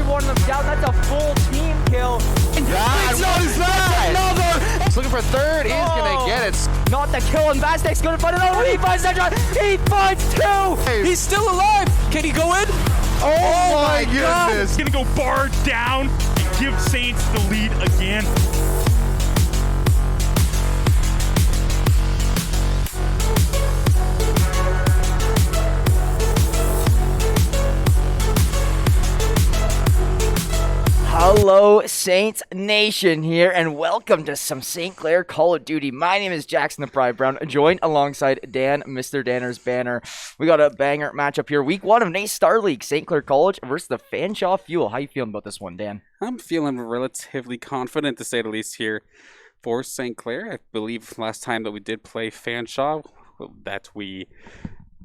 one of them down. That's a full team kill. What is that? Another. He's looking for a third. He's going to get it. Not the kill, and Vastek's going to find another one. He finds that shot. He finds two. He's still alive. Can he go in? Oh my goodness. He's going to go bar down and give Saints the lead again. Hello, Saints Nation here, and welcome to some St. Clair Call of Duty. My name is Jackson the Pride Brown, joined alongside Dan, Mr. Danner's Banner. We got a banger matchup here. Week 1 of NACE Starleague, St. Clair College versus the Fanshawe Fuel. How you feeling about this one, Dan? I'm feeling relatively confident, to say the least, here for St. Clair. I believe last time that we did play Fanshawe, that we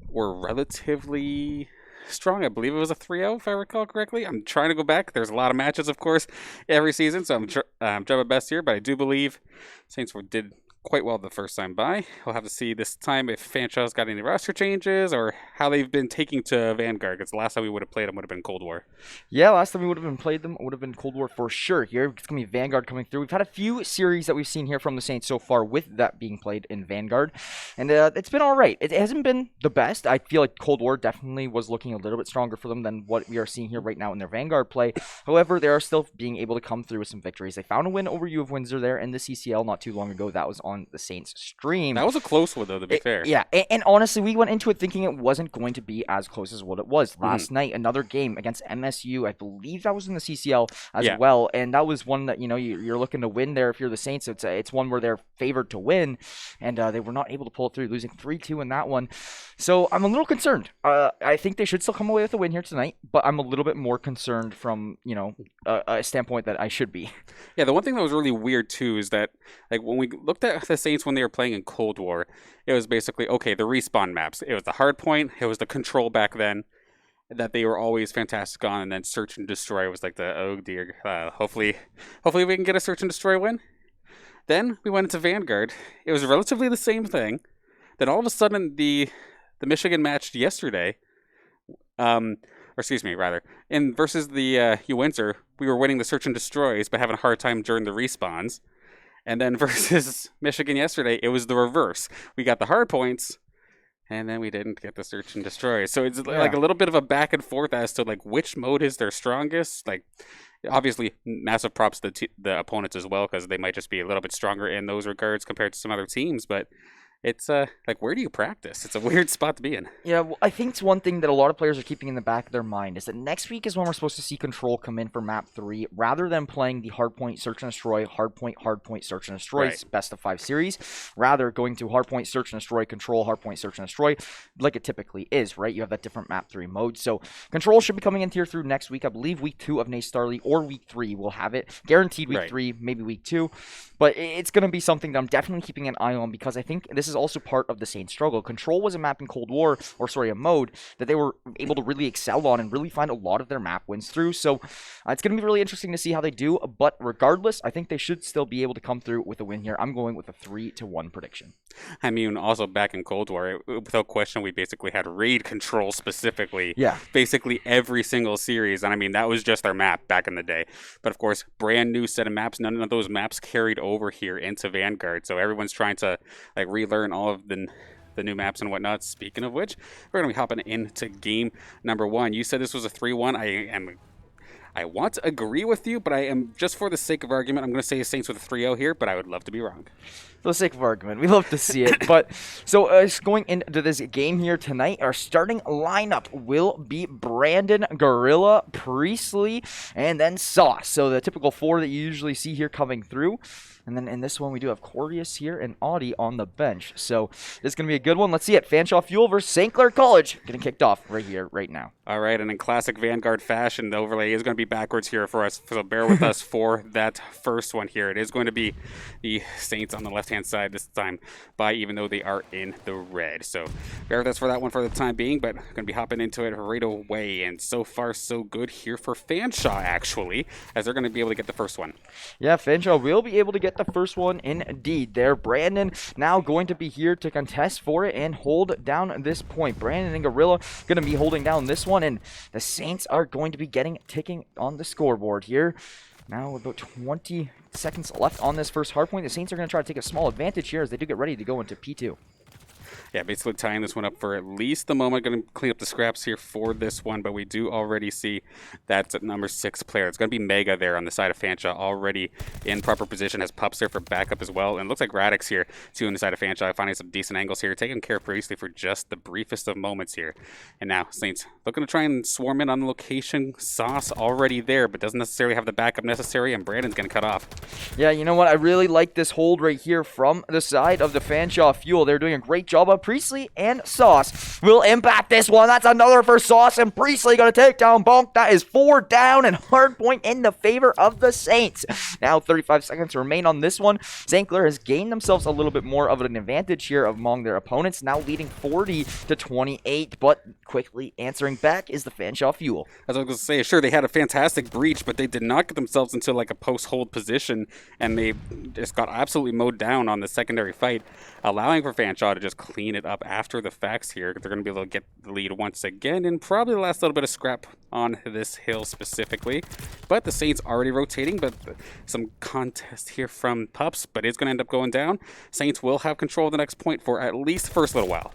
were relatively strong. I believe it was a 3-0, if I recall correctly. I'm trying to go back. There's a lot of matches, of course, every season, so I'm trying my best here, but I do believe Saints did quite well the first time by. We'll have to see this time if Fanshawe's got any roster changes or how they've been taking to Vanguard, because the last time we would have played them would have been Cold War. Yeah, last time we would have played them would have been Cold War for sure here. It's going to be Vanguard coming through. We've had a few series that we've seen here from the Saints so far with that being played in Vanguard, and it's been all right. It hasn't been the best. I feel like Cold War definitely was looking a little bit stronger for them than what we are seeing here right now in their Vanguard play. However, they are still being able to come through with some victories. They found a win over U of Windsor there in the CCL not too long ago. That was on the Saints stream. That was a close one, though, to be fair. Yeah, and honestly, we went into it thinking it wasn't going to be as close as what it was. Last night, another game against MSU. I believe that was in the CCL as well, and that was one that, you know, you're looking to win there if you're the Saints. It's one where they're favored to win, and they were not able to pull it through, losing 3-2 in that one. So I'm a little concerned. I think they should still come away with a win here tonight, but I'm a little bit more concerned from, you know, a standpoint that I should be. Yeah, the one thing that was really weird, too, is that, like, when we looked at the Saints when they were playing in Cold War, it was basically, okay, the respawn maps. It was the hard point, it was the control back then, that they were always fantastic on, and then search and destroy was like the, oh dear, hopefully we can get a search and destroy win. Then we went into Vanguard. It was relatively the same thing. Then all of a sudden, the Michigan match yesterday, versus the U Windsor, we were winning the search and destroys, but having a hard time during the respawns. And then versus Michigan yesterday, it was the reverse. We got the hard points, and then we didn't get the search and destroy. So it's like a little bit of a back and forth as to like which mode is their strongest. Like, obviously, massive props to the opponents as well, because they might just be a little bit stronger in those regards compared to some other teams. But it's like, where do you practice? It's a weird spot to be in. Yeah, well, I think it's one thing that a lot of players are keeping in the back of their mind is that next week is when we're supposed to see Control come in for Map 3, rather than playing the Hardpoint, Search and Destroy, Hardpoint, Search and Destroy best of 5 series, rather going to Hardpoint, Search and Destroy, Control, Hardpoint, Search and Destroy, like it typically is, right? You have that different Map 3 mode. So Control should be coming in here through next week. I believe week 2 of NACE Starleague or week 3 will have it. Guaranteed week 3, maybe week 2. But it's going to be something that I'm definitely keeping an eye on, because I think this is also part of the Saints struggle. Control was a map in Cold War, a mode that they were able to really excel on and really find a lot of their map wins through. So it's going to be really interesting to see how they do. But regardless, I think they should still be able to come through with a win here. I'm going with a 3-1 prediction. I mean, also back in Cold War, without question, we basically had raid control specifically. Yeah. Basically every single series. And I mean, that was just our map back in the day. But of course, brand new set of maps. None of those maps carried over here into Vanguard. So everyone's trying to like relearn all of the new maps and whatnot. Speaking of which, we're going to be hopping into game number 1. You said this was a 3-1. I want to agree with you, but I am, just for the sake of argument, I'm going to say Saints with a 3-0 here, but I would love to be wrong. For the sake of argument, we love to see it. But so going into this game here tonight, our starting lineup will be Brandon, Gorilla, Priestley, and then Sauce. So the typical 4 that you usually see here coming through. And then in this one, we do have Cordius here and Audie on the bench. So this is going to be a good one. Let's see it. Fanshawe Fuel versus St. Clair College. Getting kicked off right here, right now. All right, and in classic Vanguard fashion, the overlay is going to be backwards here for us. So bear with us for that first one here. It is going to be the Saints on the left-hand left-hand side this time by, even though they are in the red. So bear with us for that one for the time being, but going to be hopping into it right away. And so far, so good here for Fanshawe, actually, as they're going to be able to get the first one. Yeah, Fanshawe will be able to get the first one indeed there. Brandon now going to be here to contest for it and hold down this point. Brandon and Gorilla going to be holding down this one, and the Saints are going to be ticking on the scoreboard here. Now with about 20 seconds left on this first hardpoint, the Saints are going to try to take a small advantage here as they do get ready to go into P2. Yeah, basically tying this one up for at least the moment. Going to clean up the scraps here for this one, but we do already see that number 6 player. It's going to be Mega there on the side of Fanshawe, already in proper position. Has Pups there for backup as well. And it looks like Radix here, too, on the side of Fanshawe, finding some decent angles here, taking care of previously for just the briefest of moments here. And now Saints looking to try and swarm in on the location. Sauce already there, but doesn't necessarily have the backup necessary, and Brandon's going to cut off. Yeah, you know what? I really like this hold right here from the side of the Fanshawe Fuel. They're doing a great job of Priestley and Sauce will impact this one. That's another for Sauce, and Priestley going to take down Bonk. That is 4 down and hardpoint in the favor of the Saints. Now 35 seconds remain on this one. St. Clair has gained themselves a little bit more of an advantage here among their opponents, now leading 40-28, but quickly answering back is the Fanshawe Fuel. As I was going to say, sure, they had a fantastic breach, but they did not get themselves into like a post-hold position, and they just got absolutely mowed down on the secondary fight, allowing for Fanshawe to just clean it up after the facts here. They're going to be able to get the lead once again, and probably the last little bit of scrap on this hill specifically. But the Saints already rotating, but some contest here from Pups, but it's going to end up going down. Saints will have control of the next point for at least the first little while.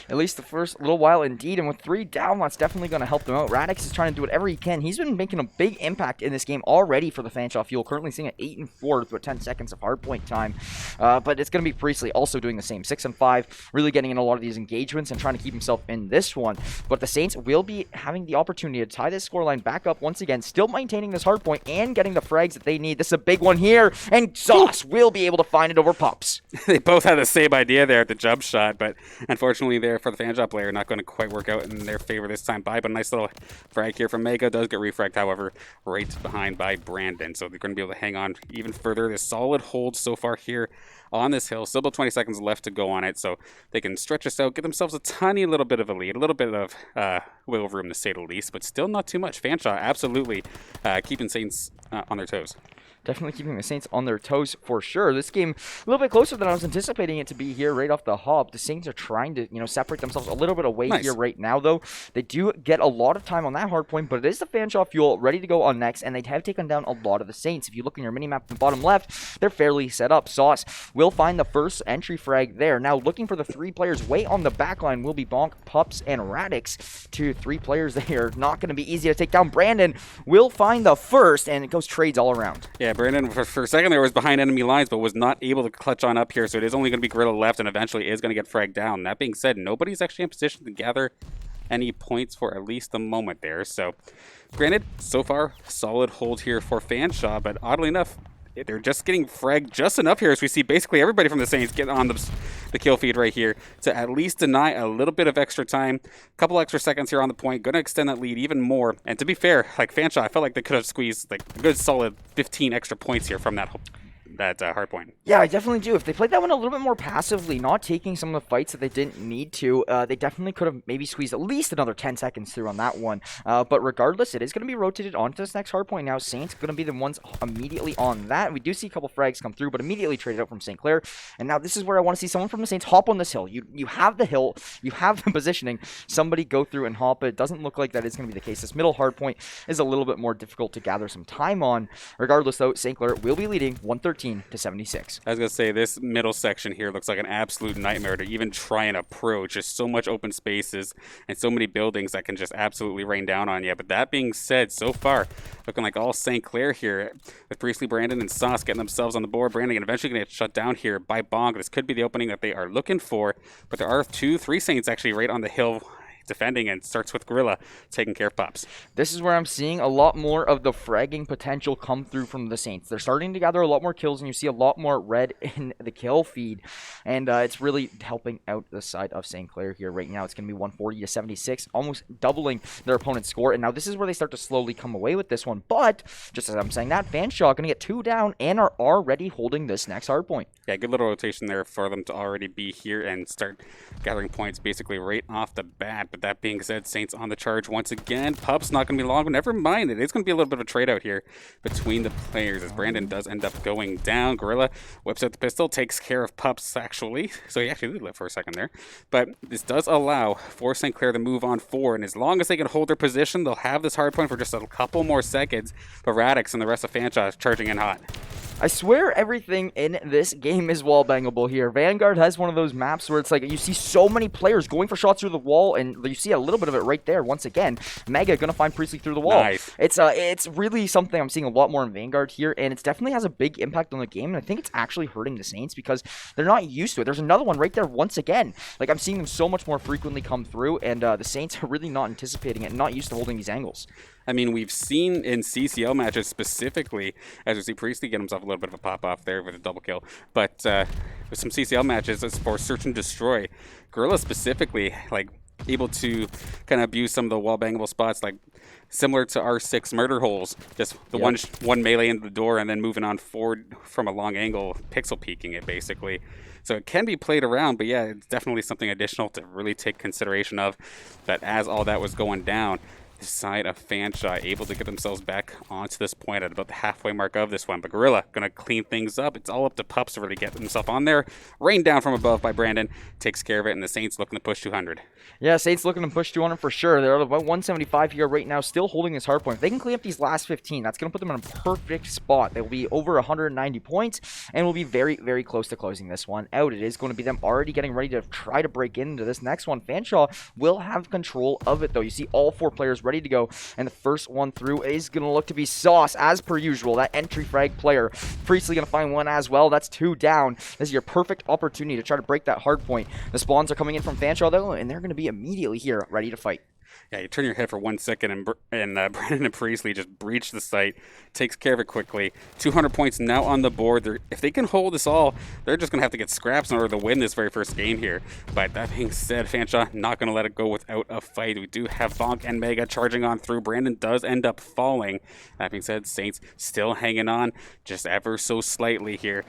At least the first little while indeed, and with 3 down, that's definitely going to help them out. Radix is trying to do whatever he can. He's been making a big impact in this game already for the Fanshawe Fuel, currently sitting at 8-4 with 10 seconds of hardpoint time. But it's going to be Priestley also doing the same, 6-5, really getting in a lot of these engagements and trying to keep himself in this one. But the Saints will be having the opportunity to tie this scoreline back up once again, still maintaining this hardpoint and getting the frags that they need. This is a big one here, and Sauce will be able to find it over Pups. They both had the same idea there at the jump shot, but unfortunately there for the Fanshawe player, not going to quite work out in their favor this time by, but a nice little frag here from Mega. Does get refragged, however, right behind by Brandon, so they're going to be able to hang on even further. This solid hold so far here on this hill. Still about 20 seconds left to go on it, so they can stretch this out, get themselves a tiny little bit of a lead, a little bit of wiggle room to say the least, but still not too much. Fanshawe absolutely keeping Saints on their toes. Definitely keeping the Saints on their toes for sure. This game a little bit closer than I was anticipating it to be here right off the hop. The Saints are trying to, separate themselves a little bit away here right now, though. They do get a lot of time on that hard point, but it is the Fanshawe Fuel ready to go on next, and they have taken down a lot of the Saints. If you look in your minimap at the bottom left, they're fairly set up. Sauce will find the first entry frag there. Now looking for the 3 players way on the back line will be Bonk, Pups, and Radix. 3 players there. Not going to be easy to take down. Brandon will find the first, and it goes trades all around. Yeah, Brandon for a second there was behind enemy lines, but was not able to clutch on up here, so it is only going to be Gorilla left, and eventually is going to get fragged down. That being said, nobody's actually in position to gather any points for at least a moment there. So, granted, so far, solid hold here for Fanshawe, but oddly enough, they're just getting fragged just enough here as we see basically everybody from the Saints get on the kill feed right here to at least deny a little bit of extra time. A couple extra seconds here on the point, going to extend that lead even more. And to be fair, like Fanshawe, I felt like they could have squeezed like a good solid 15 extra points here from that hard point. Yeah, I definitely do. If they played that one a little bit more passively, not taking some of the fights that they didn't need to, they definitely could have maybe squeezed at least another 10 seconds through on that one. But regardless, it is going to be rotated onto this next hard point now. Saints going to be the ones immediately on that. We do see a couple frags come through, but immediately traded out from St. Clair. And now this is where I want to see someone from the Saints hop on this hill. You have the hill, you have the positioning. Somebody go through and hop it. It doesn't look like that is going to be the case. This middle hard point is a little bit more difficult to gather some time on. Regardless, though, St. Clair will be leading 113-76. I was going to say, this middle section here looks like an absolute nightmare to even try and approach. Just so much open spaces and so many buildings that can just absolutely rain down on you. But that being said, so far, looking like all St. Clair here with Priestley, Brandon, and Sauce getting themselves on the board. Brandon eventually going to get shut down here by Bonk. This could be the opening that they are looking for, but there are 2-3 Saints actually right on the hill defending, and starts with Gorilla taking care of Pups. This is where I'm seeing a lot more of the fragging potential come through from the Saints. They're starting to gather a lot more kills, and you see a lot more red in the kill feed, and it's really helping out the side of St. Clair here. Right now, it's going to be 140 to 76, almost doubling their opponent's score, and now this is where they start to slowly come away with this one, but just as I'm saying that, Fanshawe going to get 2 down and are already holding this next hard point. Yeah, good little rotation there for them to already be here and start gathering points basically right off the bat. But that being said, Saints on the charge once again. Pup's not going to be long, but never mind. It is going to be a little bit of a trade out here between the players as Brandon does end up going down. Gorilla whips out the pistol, takes care of Pups actually. So he actually did live for a second there. But this does allow for St. Clair to move on forward. And as long as they can hold their position, they'll have this hard point for just a couple more seconds. But Radix and the rest of Fanshawe charging in hot. I swear everything in this game is wall bangable here. Vanguard has one of those maps where it's like you see so many players going for shots through the wall, and you see a little bit of it right there once again. Mega gonna find Priestley through the wall. Nice. It's really something I'm seeing a lot more in Vanguard here, and it definitely has a big impact on the game, and I think it's actually hurting the Saints because they're not used to it. There's another one right there once again. Like, I'm seeing them so much more frequently come through, and the Saints are really not anticipating it and not used to holding these angles. I mean, we've seen in CCL matches specifically, as we see Priestley get himself a little bit of a pop-off there with a double kill, but with some CCL matches, it's for Search and Destroy. Gorilla specifically, like, able to kind of abuse some of the wall-bangable spots, like, similar to R6 murder holes, just the one melee into the door and then moving on forward from a long angle, pixel peeking it, basically. So it can be played around, but yeah, it's definitely something additional to really take consideration of, that as all that was going down, the side of Fanshawe able to get themselves back onto this point at about the halfway mark of this one. But Gorilla going to clean things up. It's all up to Pups to really get himself on there. Rained down from above by Brandon. Takes care of it, and the Saints looking to push 200. Yeah, Saints looking to push 200 for sure. They're about 175 here right now, still holding this hard point. If they can clean up these last 15, that's going to put them in a perfect spot. They will be over 190 points, and will be very, very close to closing this one out. It is going to be them already getting ready to try to break into this next one. Fanshawe will have control of it, though. You see all 4 players ready to go, and the first one through is going to look to be Sauce, as per usual, that entry frag player. Priestley going to find one as well. That's 2 down. This is your perfect opportunity to try to break that hard point. The spawns are coming in from Fanshawe, though, and they're going to be immediately here, ready to fight. Yeah, you turn your head for 1 second, and Brandon and Priestley just breach the site, takes care of it quickly. 200 points now on the board. If they can hold this all, they're just going to have to get scraps in order to win this very first game here. But that being said, Fanshawe not going to let it go without a fight. We do have Bonk and Mega charging on through. Brandon does end up falling. That being said, Saints still hanging on just ever so slightly here.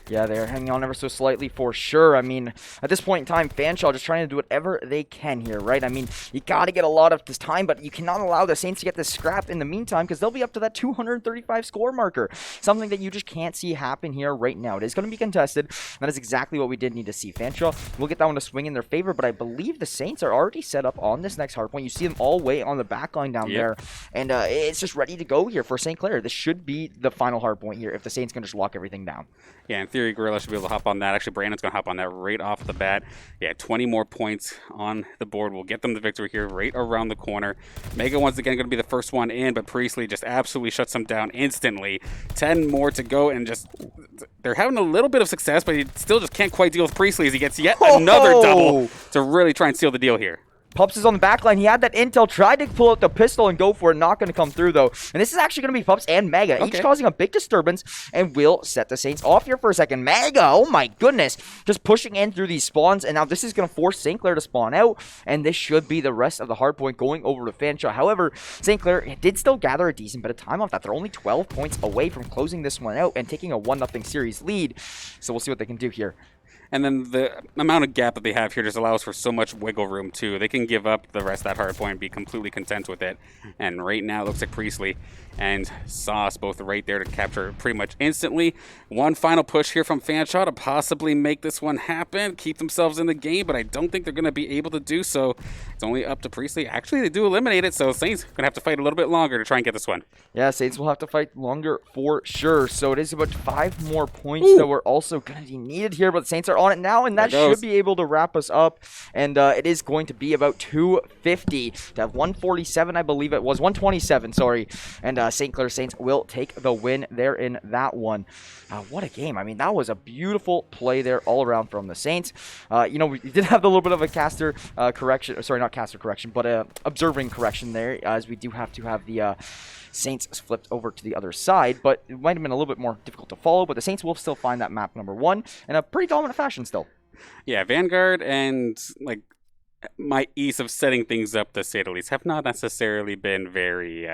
Yeah, they're hanging on ever so slightly for sure. I mean, at this point in time, Fanshawe just trying to do whatever they can here, right? I mean, you got to get a lot of this time, but you cannot allow the Saints to get this scrap in the meantime because they'll be up to that 235 score marker. Something that you just can't see happen here right now. It is going to be contested. That is exactly what we did need to see. Fanshawe will get that one to swing in their favor, but I believe the Saints are already set up on this next hard point. You see them all way on the back line down there, and it's just ready to go here for St. Clair. This should be the final hard point here if the Saints can just lock everything down. Yeah, in theory, Gorilla should be able to hop on that. Actually, Brandon's going to hop on that right off the bat. Yeah, 20 more points on the board will get them the victory here right around the corner. Mega once again going to be the first one in, but Priestley just absolutely shuts them down instantly. 10 more to go, and just they're having a little bit of success, but he still just can't quite deal with Priestley as he gets yet another double to really try and seal the deal here. Pups is on the back line. He had that intel, tried to pull out the pistol and go for it. Not going to come through, though. And this is actually going to be Pups and Mega, each causing a big disturbance, and will set the Saints off here for a second. Mega, oh my goodness, just pushing in through these spawns, and now this is going to force St. Clair to spawn out, and this should be the rest of the hard point going over to Fanshawe. However, St. Clair did still gather a decent bit of time off that. They're only 12 points away from closing this one out and taking a 1-0 series lead, so we'll see what they can do here. And then the amount of gap that they have here just allows for so much wiggle room, too. They can give up the rest of that hard point and be completely content with it. And right now, it looks like Priestley and Sauce both right there to capture pretty much instantly. One final push here from Fanshawe to possibly make this one happen, keep themselves in the game, but I don't think they're going to be able to do so. It's only up to Priestley. Actually, they do eliminate it, so Saints going to have to fight a little bit longer to try and get this one. Yeah, Saints will have to fight longer for sure. So it is about 5 more points that were also going to be needed here, but the Saints are on it now, and that There goes. should be able to wrap us up. And it is going to be about 250 to have 147, I believe it was 127. Sorry, and St. Clair Saints will take the win there in that one. What a game! I mean, that was a beautiful play there all around from the Saints. We did have a little bit of a caster correction. Sorry, not caster correction, but observing correction there, as we do have to have the Saints flipped over to the other side, but it might have been a little bit more difficult to follow, but the Saints will still find that map number 1 in a pretty dominant fashion still. Yeah, Vanguard and like my ease of setting things up, to say the least, have not necessarily been very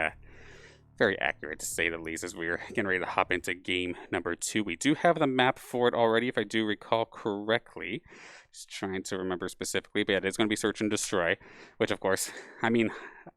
accurate, to say the least, as we're getting ready to hop into game number 2. We do have the map for it already, if I do recall correctly. Just trying to remember specifically, but yeah, it is going to be Search and Destroy, which, of course, I mean,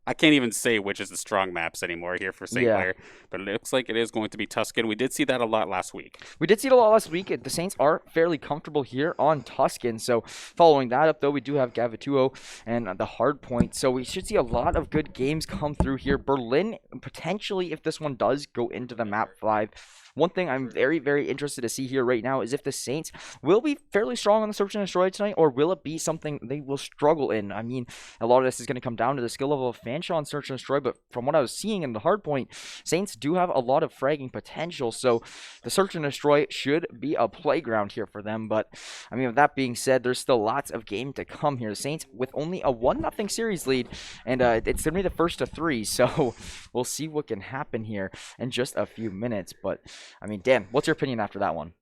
I can't even say which is the strong maps anymore here for St. Clair, but it looks like it is going to be Tuscan. We did see that a lot last week. We did see it a lot last week. The Saints are fairly comfortable here on Tuscan, so following that up, though, we do have Gavituo and the hard point, so we should see a lot of good games come through here. Berlin, potentially, if this one does go into the map 5, one thing I'm very, very interested to see here right now is if the Saints will be fairly strong on the Search and Destroy tonight, or will it be something they will struggle in? I mean, a lot of this is going to come down to the skill level of Fanshawe on Search and Destroy, but from what I was seeing in the hardpoint, Saints do have a lot of fragging potential, so the Search and Destroy should be a playground here for them. But, I mean, with that being said, there's still lots of game to come here. The Saints with only a 1-0 series lead, and it's going to be the first of 3, so we'll see what can happen here in just a few minutes. But, I mean, Dan, what's your opinion after that one?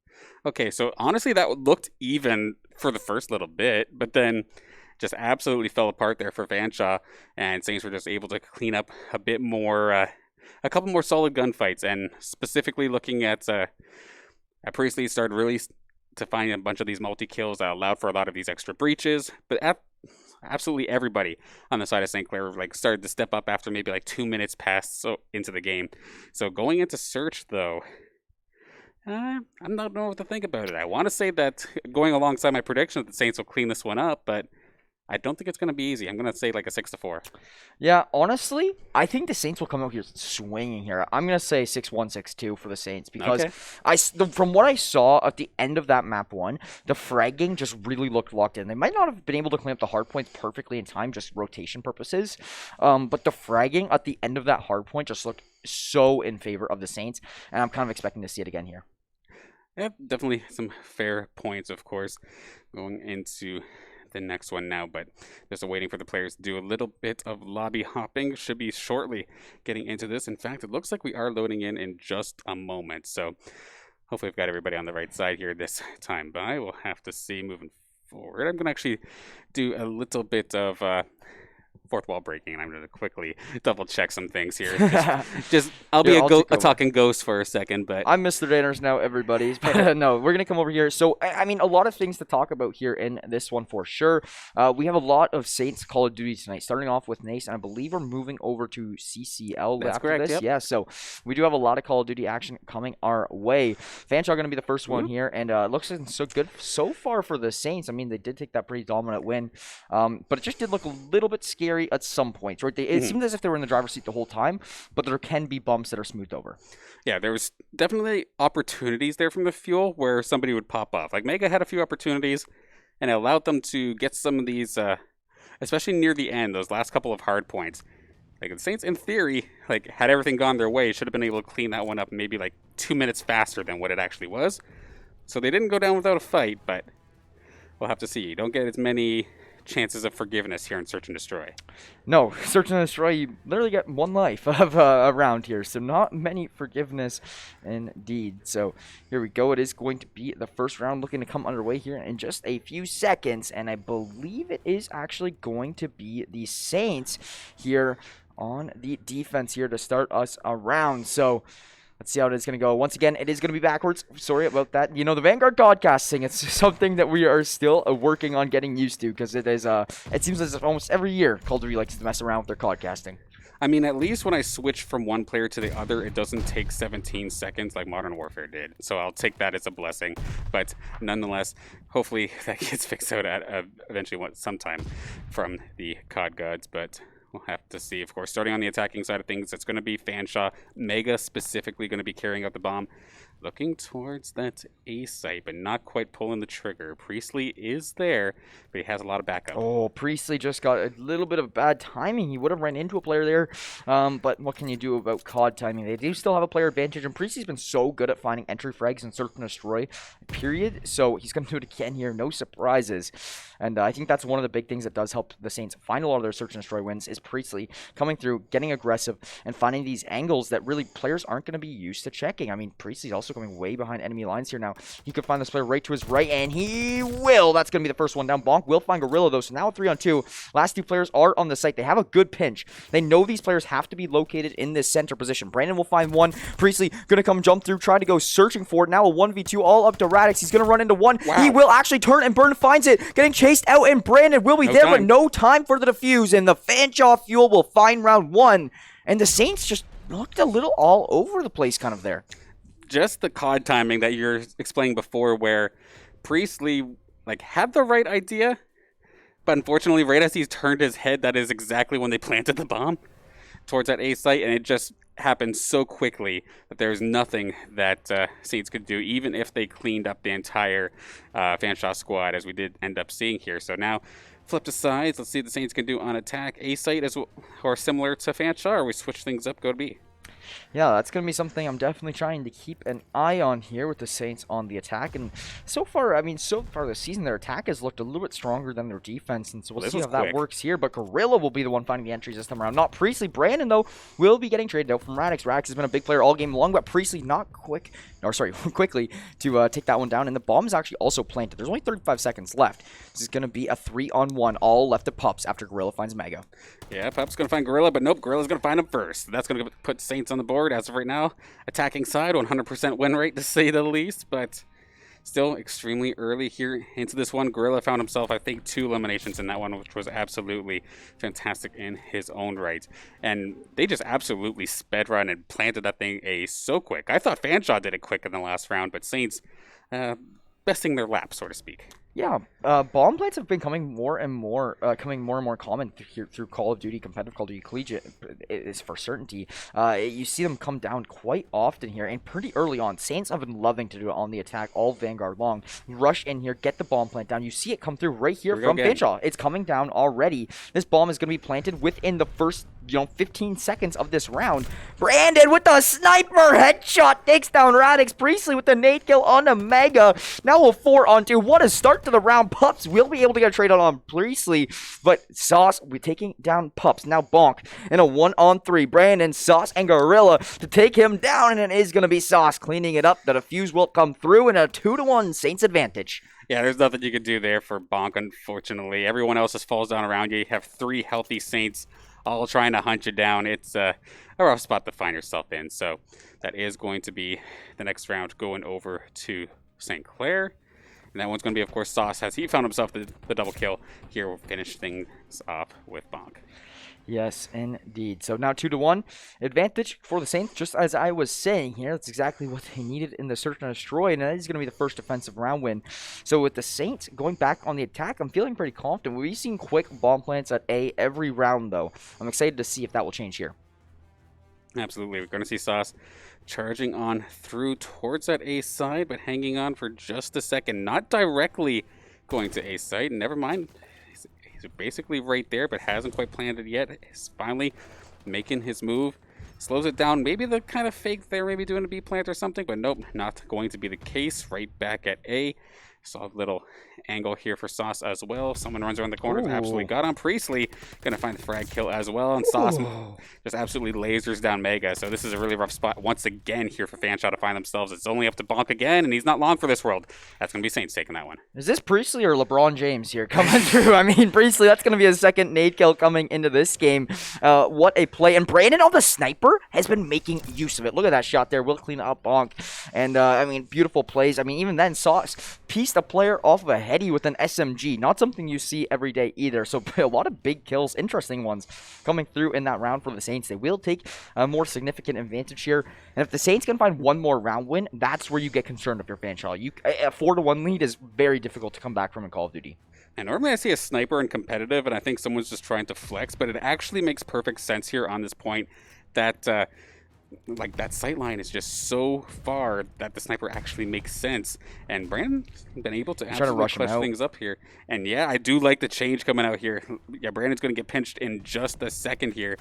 Okay, so honestly, that looked even for the first little bit, but then just absolutely fell apart there for Fanshawe, and Saints were just able to clean up a bit more, a couple more solid gunfights, and specifically looking at Priestley started really to find a bunch of these multi-kills that allowed for a lot of these extra breaches, but absolutely everybody on the side of St. Clair started to step up after maybe 2 minutes passed into the game. So going into Search, though, I don't know what to think about it. I want to say that going alongside my prediction that the Saints will clean this one up, but I don't think it's going to be easy. I'm going to say a 6-4. Yeah, honestly, I think the Saints will come out here swinging here. I'm going to say 6-1, 6-2 for the Saints because from what I saw at the end of that map 1, the fragging just really looked locked in. They might not have been able to clean up the hard points perfectly in time, just rotation purposes, but the fragging at the end of that hard point just looked so in favor of the Saints, and I'm kind of expecting to see it again here. Yeah, definitely some fair points, of course, going into the next one now, but just waiting for the players to do a little bit of lobby hopping. Should be shortly getting into this. In fact, it looks like we are loading in just a moment, so hopefully we've got everybody on the right side here this time, but I will have to see moving forward. I'm going to actually do a little bit of fourth wall breaking, and I'm going to quickly double check some things here. I'll be a talking ghost for a second, but I'm Mr. Danners now, everybody. No, we're going to come over here. So, I mean, a lot of things to talk about here in this one for sure. We have a lot of Saints Call of Duty tonight, starting off with NACE, and I believe we're moving over to CCL That's after correct, this. yep. Yeah, so we do have a lot of Call of Duty action coming our way. Fanshawe going to be the first one here, and looks so good so far for the Saints. I mean, they did take that pretty dominant win, but it just did look a little bit scary at some points, right? It seemed as if they were in the driver's seat the whole time, but there can be bumps that are smoothed over. Yeah, there was definitely opportunities there from the fuel where somebody would pop off. Mega had a few opportunities, and it allowed them to get some of these, especially near the end, those last couple of hard points. The Saints, in theory, had everything gone their way, should have been able to clean that one up maybe 2 minutes faster than what it actually was. So they didn't go down without a fight, but we'll have to see. You don't get as many chances of forgiveness here in Search and Destroy. No, Search and Destroy, you literally get one life of around here, so not many forgiveness indeed. So here we go. It is going to be the first round looking to come underway here in just a few seconds, and I believe it is actually going to be the Saints here on the defense here to start us around. So let's see how it is going to go. Once again, it is going to be backwards. Sorry about that. You know, the Vanguard Godcasting, it's something that we are still working on getting used to because it is, it seems as if almost every year Call of Duty likes to mess around with their Godcasting. I mean, at least when I switch from one player to the other, it doesn't take 17 seconds like Modern Warfare did. So I'll take that as a blessing. But nonetheless, hopefully that gets fixed out at eventually sometime from the COD gods. But we'll have to see. Of course, starting on the attacking side of things, it's going to be Fanshawe. Mega specifically going to be carrying out the bomb. Looking towards that A site, but not quite pulling the trigger. Priestley is there, but he has a lot of backup. Oh, Priestley just got a little bit of bad timing. He would have ran into a player there, but what can you do about COD timing? They do still have a player advantage, and Priestley's been so good at finding entry frags and search and destroy, period. So he's going to do it again here. No surprises. And I think that's one of the big things that does help the Saints find a lot of their search and destroy wins is Priestley coming through, getting aggressive, and finding these angles that really players aren't going to be used to checking. I mean, Priestley's also coming way behind enemy lines here now. He could find this player right to his right, and he will. That's going to be the first one down. Bonk will find Gorilla, though, so now a 3-on-2. Last two players are on the site. They have a good pinch. They know these players have to be located in this center position. Brandon will find one. Priestley going to come jump through, try to go searching for it. Now a 1v2 all up to Radix. He's going to run into one. Wow. He will actually turn, and Burn finds it. Getting chased out, and Brandon will be there, but no time for the defuse, and the Fanshawe Fuel will find round one. And the Saints just looked a little all over the place kind of there. Just the COD timing that you're explaining before, where Priestley had the right idea, but unfortunately, right as he's turned his head, that is exactly when they planted the bomb towards that A site, and it just happened so quickly that there's nothing that Saints could do, even if they cleaned up the entire Fanshawe squad, as we did end up seeing here. So now, flip to sides. Let's see what the Saints can do on attack. A site is or similar to Fanshawe, or we switch things up, go to B. Yeah, that's going to be something I'm definitely trying to keep an eye on here with the Saints on the attack. And so far this season, their attack has looked a little bit stronger than their defense. And so we'll see how that works here. But Gorilla will be the one finding the entries this time around. Not Priestley. Brandon, though, will be getting traded out from Radix. Radix has been a big player all game long, but Priestley not quickly to take that one down. And the bomb is actually also planted. There's only 35 seconds left. This is going to be a 3-on-1, all left to Pups after Gorilla finds Mega. Yeah, Pups going to find Gorilla, but nope, Gorilla's going to find him first. That's going to put Saints on the board as of right now. Attacking side, 100% win rate to say the least, but still extremely early here into this one. Gorilla found himself, I think, 2 eliminations in that one, which was absolutely fantastic in his own right. And they just absolutely sped run and planted that thing so quick. I thought Fanshawe did it quick in the last round, but Saints besting their lap, so to speak. Yeah, bomb plants have been coming more and more common through Call of Duty, competitive Call of Duty Collegiate is for certainty. You see them come down quite often here, and pretty early on. Saints have been loving to do it on the attack all Vanguard long. Rush in here, get the bomb plant down. You see it come through right here from Fanshawe. It's coming down already. This bomb is going to be planted within the first 15 seconds of this round. Brandon with the sniper headshot takes down Radix. Priestley with the nade kill on the Mega. Now a 4-on-2. What a start to the round. Pups will be able to get a trade on Priestley, but Sauce will be taking down Pups. Now Bonk in a 1-on-3. Brandon, Sauce, and Gorilla to take him down, and it is going to be Sauce cleaning it up. The defuse will come through in a 2-1 Saints advantage. Yeah, there's nothing you can do there for Bonk, unfortunately. Everyone else just falls down around you. You have 3 healthy Saints all trying to hunt you down. It's a rough spot to find yourself in. So that is going to be the next round going over to St. Clair. And that one's going to be, of course, Sauce, as he found himself the double kill. Here we'll finish things off with Bonk. Yes, indeed. So now 2-1 advantage for the Saints, just as I was saying here. That's exactly what they needed in the search and destroy, and that is going to be the first defensive round win. So with the Saints going back on the attack, I'm feeling pretty confident. We've seen quick bomb plants at A every round, though. I'm excited to see if that will change here. Absolutely. We're going to see Sauce charging on through towards that A side, but hanging on for just a second. Not directly going to A side. Never mind. He's basically right there, but hasn't quite planted yet. He's finally making his move. Slows it down. Maybe the kind of fake there, maybe doing a B plant or something, but nope, not going to be the case. Right back at A. Saw a little angle here for Sauce as well. Someone runs around the corner. Absolutely got on Priestley. Gonna find the frag kill as well. And Sauce just absolutely lasers down Mega. So this is a really rough spot once again here for Fanshawe to find themselves. It's only up to Bonk again, and he's not long for this world. That's gonna be Saints taking that one. Is this Priestley or LeBron James here coming through? I mean, Priestley, that's gonna be his second nade kill coming into this game. What a play. And Brandon on the sniper has been making use of it. Look at that shot there. Will clean up Bonk. And I mean, beautiful plays. I mean, even then, Sauce pieced a player off of a heady with an SMG. Not something you see every day either. So a lot of big kills, interesting ones coming through in that round for the Saints. They will take a more significant advantage here. And if the Saints can find one more round win, that's where you get concerned if you're Fanshawe. A 4-1 lead is very difficult to come back from in Call of Duty. And normally I see a sniper in competitive, and I think someone's just trying to flex, but it actually makes perfect sense here on this point that like that sight line is just so far that the sniper actually makes sense. And Brandon's been able to absolutely clutch things up here. And yeah, I do like the change coming out here. Yeah, Brandon's going to get pinched in just a second here.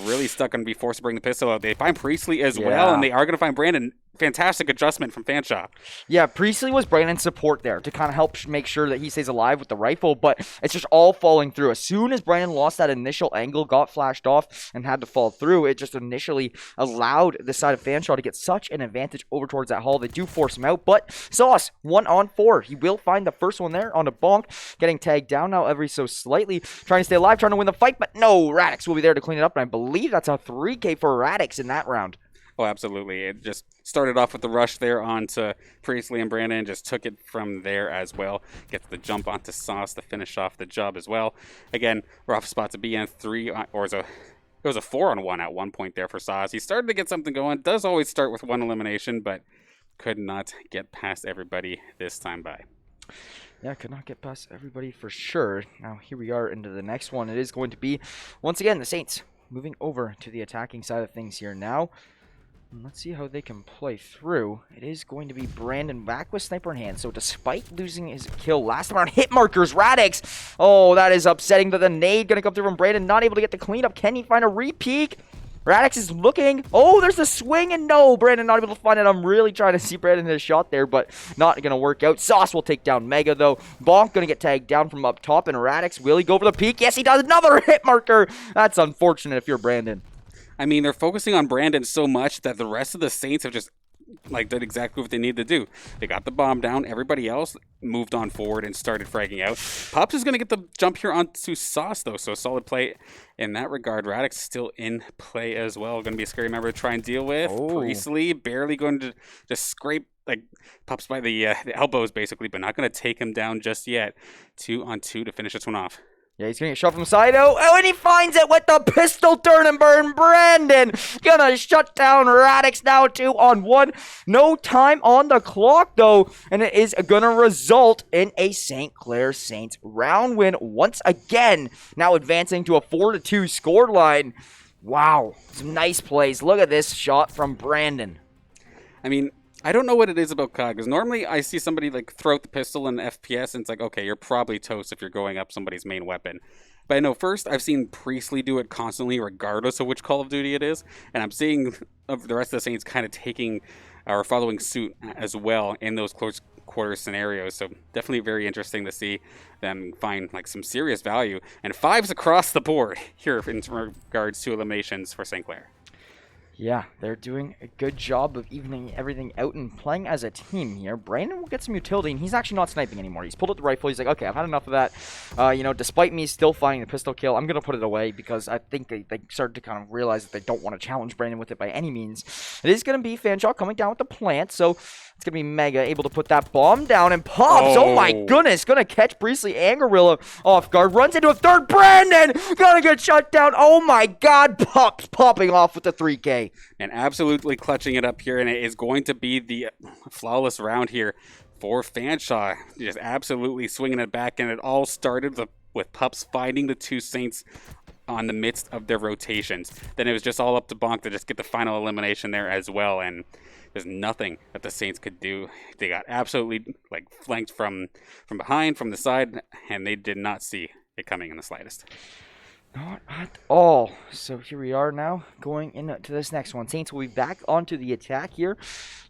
Really stuck on be forced to bring the pistol out. They find Priestley as well, and they are going to find Brandon. Fantastic adjustment from Fanshawe. Yeah, Priestley was Brandon's support there to kind of help make sure that he stays alive with the rifle, but it's just all falling through. As soon as Brandon lost that initial angle, got flashed off, and had to fall through, it just initially allowed the side of Fanshawe to get such an advantage over towards that hull. They do force him out, but Sauce, 1-on-4. He will find the first one there on a bonk, getting tagged down now every so slightly, trying to stay alive, trying to win the fight, but no, Radix will be there to clean it up, and I believe that's a 3K for Radix in that round. Oh, absolutely. It just started off with the rush there onto Priestley and Brandon, just took it from there as well. Gets the jump onto Sauce to finish off the job as well. Again, rough spot to be in 3, or it was a 4-on-1 at one point there for Sauce. He started to get something going. Does always start with one elimination, but could not get past everybody this time by. Yeah, could not get past everybody for sure. Now, here we are into the next one. It is going to be, once again, the Saints moving over to the attacking side of things here now. Let's see how they can play through. It is going to be Brandon back with sniper in hand. So despite losing his kill last time around, hit markers, Radix. Oh, that is upsetting. But the nade going to come through from Brandon. Not able to get the cleanup. Can he find a re-peek? Radix is looking. Oh, there's the swing. And no, Brandon not able to find it. I'm really trying to see Brandon hit a shot there, but not going to work out. Sauce will take down Mega, though. Bonk going to get tagged down from up top. And Radix, will he go for the peek? Yes, he does. Another hit marker. That's unfortunate if you're Brandon. I mean, they're focusing on Brandon so much that the rest of the Saints have just did exactly what they needed to do. They got the bomb down. Everybody else moved on forward and started fragging out. Pups is going to get the jump here onto Sauce, though, so a solid play in that regard. Radix still in play as well. Going to be a scary member to try and deal with. Oh. Priestley barely going to just scrape Pups by the elbows, basically, but not going to take him down just yet. 2-on-2 to finish this one off. Yeah, he's going to get shot from the side. Oh, and he finds it with the pistol turn and burn. Brandon going to shut down Radix now 2-on-1. No time on the clock, though. And it is going to result in a St. Clair Saints round win once again. Now advancing to a 4-2 scoreline. Wow, some nice plays. Look at this shot from Brandon. I mean, I don't know what it is about COD, because normally I see somebody throw out the pistol in FPS, and it's like, okay, you're probably toast if you're going up somebody's main weapon. But I know first I've seen Priestley do it constantly, regardless of which Call of Duty it is, and I'm seeing the rest of the Saints kind of taking or following suit as well in those close quarter scenarios. So definitely very interesting to see them find some serious value, and 5s across the board here in regards to eliminations for St. Clair. Yeah, they're doing a good job of evening everything out and playing as a team here. Brandon will get some utility, and he's actually not sniping anymore. He's pulled out the rifle. He's like, okay, I've had enough of that. Despite me still finding the pistol kill, I'm going to put it away because I think they started to kind of realize that they don't want to challenge Brandon with it by any means. It is going to be Fanshawe coming down with the plant, so it's going to be Mega able to put that bomb down and pops. Oh my goodness, going to catch Priestley and Gorilla off guard. Runs into a third. Brandon going to get shut down. Oh my God, Pups popping off with the 3K. And absolutely clutching it up here, and it is going to be the flawless round here for Fanshawe. Just absolutely swinging it back, and it all started with Pups finding the two Saints on the midst of their rotations. Then it was just all up to Bonk to just get the final elimination there as well, and there's nothing that the Saints could do. They got absolutely flanked from behind, from the side, and they did not see it coming in the slightest. Not at all. So here we are now going into this next one. Saints will be back onto the attack here,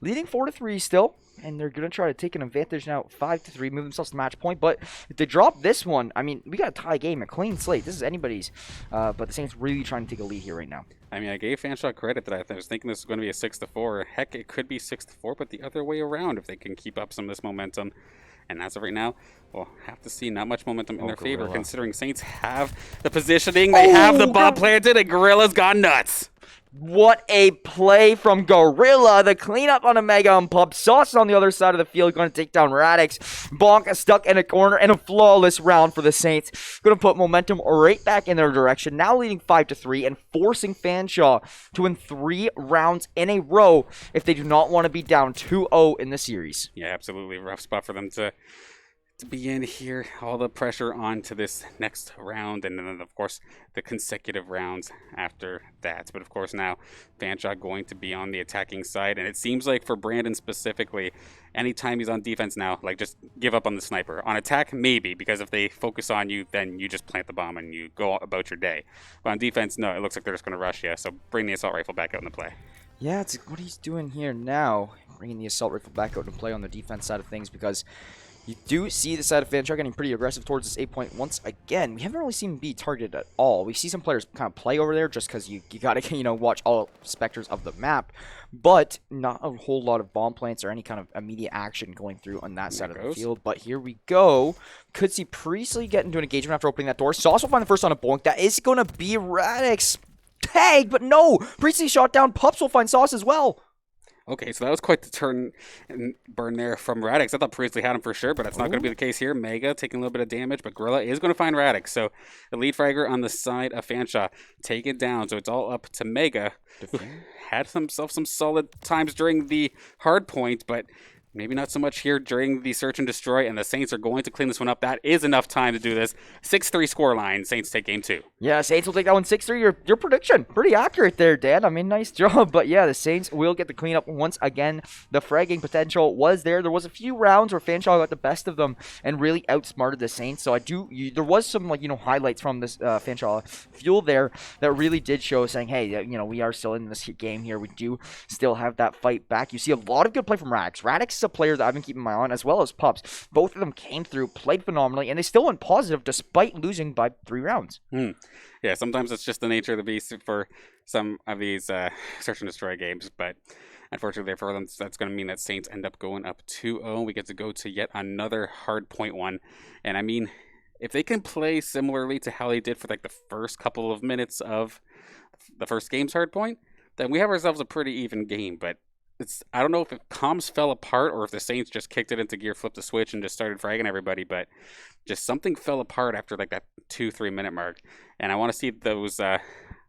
leading 4-3 still, and they're going to try to take an advantage now, 5-3, move themselves to match point. But if they drop this one, I mean, we got a tie game, a clean slate. This is anybody's, but the Saints really trying to take a lead here right now. I mean, I gave Fanshawe credit that I was thinking this was going to be a 6-4. Heck, it could be 6-4, but the other way around if they can keep up some of this momentum. And as of right now, we'll have to see not much momentum in their favor, considering Saints have the positioning. They have the bomb planted, and Gorilla's gone nuts. What a play from Gorilla. The cleanup on a Mega and Pub. Sauce on the other side of the field, going to take down Radix. Bonk stuck in a corner, and a flawless round for the Saints. Going to put momentum right back in their direction. Now leading 5-3 and forcing Fanshawe to win 3 rounds in a row if they do not want to be down 2-0 in the series. Yeah, absolutely. Rough spot for them to to begin here, all the pressure onto this next round, and then of course the consecutive rounds after that. But of course now Fanshawe going to be on the attacking side, and it seems like for Brandon specifically, anytime he's on defense now, like just give up on the sniper. On attack, maybe, because if they focus on you, then you just plant the bomb and you go about your day. But on defense, no, it looks like they're just going to rush you, so bring the assault rifle back out into play. Yeah, it's what he's doing here now, bringing the assault rifle back out to play on the defense side of things, because you do see the side of Fanshawe getting pretty aggressive towards this 8 point once again. We haven't really seen him be targeted at all. We see some players kind of play over there just because you got to, watch all specters of the map, but not a whole lot of bomb plants or any kind of immediate action going through on that side of the field. But here we go. Could see Priestley get into an engagement after opening that door. Sauce will find the first on a boink. That is going to be Radix. Tag, but no! Priestley shot down. Pups will find Sauce as well. Okay, so that was quite the turn and burn there from Radix. I thought Priestley had him for sure, but that's not going to be the case here. Mega taking a little bit of damage, but Gorilla is going to find Radix. So the lead fragger on the side of Fanshawe take it down. So it's all up to Mega, who had himself some solid times during the hard point, but maybe not so much here during the search and destroy, and the Saints are going to clean this one up. That is enough time to do this. 6-3 scoreline. Saints take game 2. Yeah, Saints will take that one 6-3. Your prediction, pretty accurate there, Dan. I mean, nice job. But yeah, the Saints will get the cleanup once again. The fragging potential was there. There was a few rounds where Fanshawe got the best of them and really outsmarted the Saints. So there was some highlights from this Fanshawe fuel there that really did show, saying, hey, we are still in this game here. We do still have that fight back. You see a lot of good play from Radix. Radix is a player that I've been keeping my eye on, as well as Pups. Both of them came through, played phenomenally, and they still went positive despite losing by 3 rounds. Yeah, sometimes it's just the nature of the beast for some of these search and destroy games, but unfortunately for them, that's going to mean that Saints end up going up 2-0. We get to go to yet another hard point one, and I mean, if they can play similarly to how they did for like the first couple of minutes of the first game's hard point, then we have ourselves a pretty even game. But I don't know if comms fell apart or if the Saints just kicked it into gear, flipped the switch, and just started fragging everybody, but just something fell apart after like that 2-3 minute mark. And I want to see those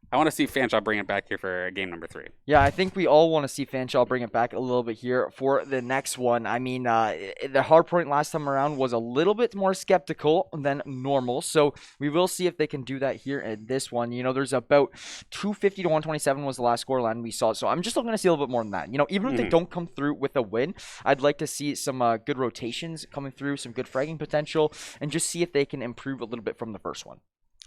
I want to see Fanshawe bring it back here for game number 3. Yeah, I think we all want to see Fanshawe bring it back a little bit here for the next one. I mean, the hard point last time around was a little bit more skeptical than normal, so we will see if they can do that here in this one. There's about 250 to 127 was the last score line we saw, so I'm just looking to see a little bit more than that. Even if they don't come through with a win, I'd like to see some good rotations coming through, some good fragging potential, and just see if they can improve a little bit from the first one.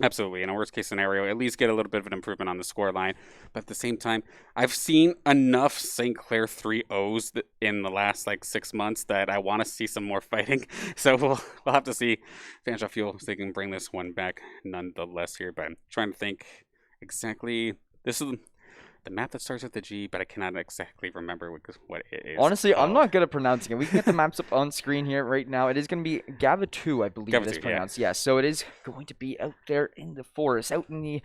Absolutely. In a worst case scenario, at least get a little bit of an improvement on the score line. But at the same time, I've seen enough St. Clair 3-0s in the last 6 months that I want to see some more fighting. So we'll have to see Fanshawe Fuel if they can bring this one back nonetheless here. But I'm trying to think exactly. This is the map that starts with the G, but I cannot exactly remember what it is. Honestly, I'm not good at pronouncing it. We can get the maps up on screen here right now. It is going to be Gava2, I believe it is pronounced. Yeah. So it is going to be out there in the forest, out in the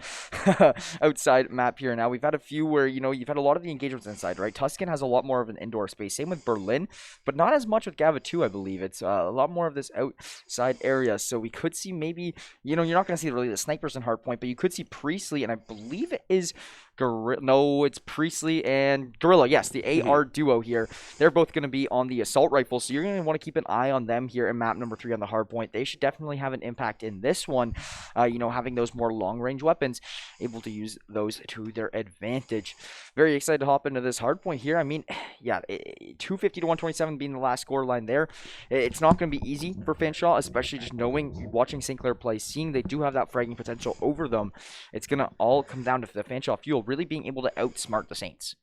outside map here. Now, we've had a few where, you've had a lot of the engagements inside, right? Tuscan has a lot more of an indoor space. Same with Berlin, but not as much with Gava2, I believe. It's a lot more of this outside area. So we could see maybe, you're not going to see really the snipers in hardpoint, but you could see Priestley, and I believe it is No, it's Priestley and Gorilla. Yes, the AR duo here. They're both going to be on the assault rifle, so you're going to want to keep an eye on them here in map number 3 on the hard point. They should definitely have an impact in this one, having those more long-range weapons, able to use those to their advantage. Very excited to hop into this hard point here. I mean, yeah, 250 to 127 being the last score line there. It's not going to be easy for Fanshawe, especially just watching St. Clair play, seeing they do have that fragging potential over them. It's going to all come down to the Fanshawe Fuel really being able to outsmart the Saints.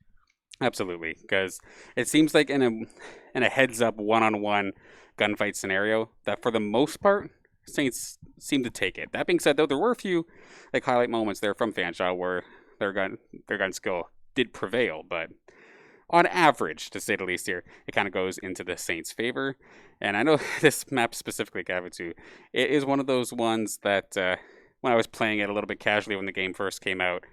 Absolutely, because it seems like in a heads-up one-on-one gunfight scenario that for the most part, Saints seem to take it. That being said, though, there were a few highlight moments there from Fanshawe where their gun skill did prevail, but on average, to say the least here, it kind of goes into the Saints' favor. And I know this map specifically, Gavin, it is one of those ones that when I was playing it a little bit casually when the game first came out,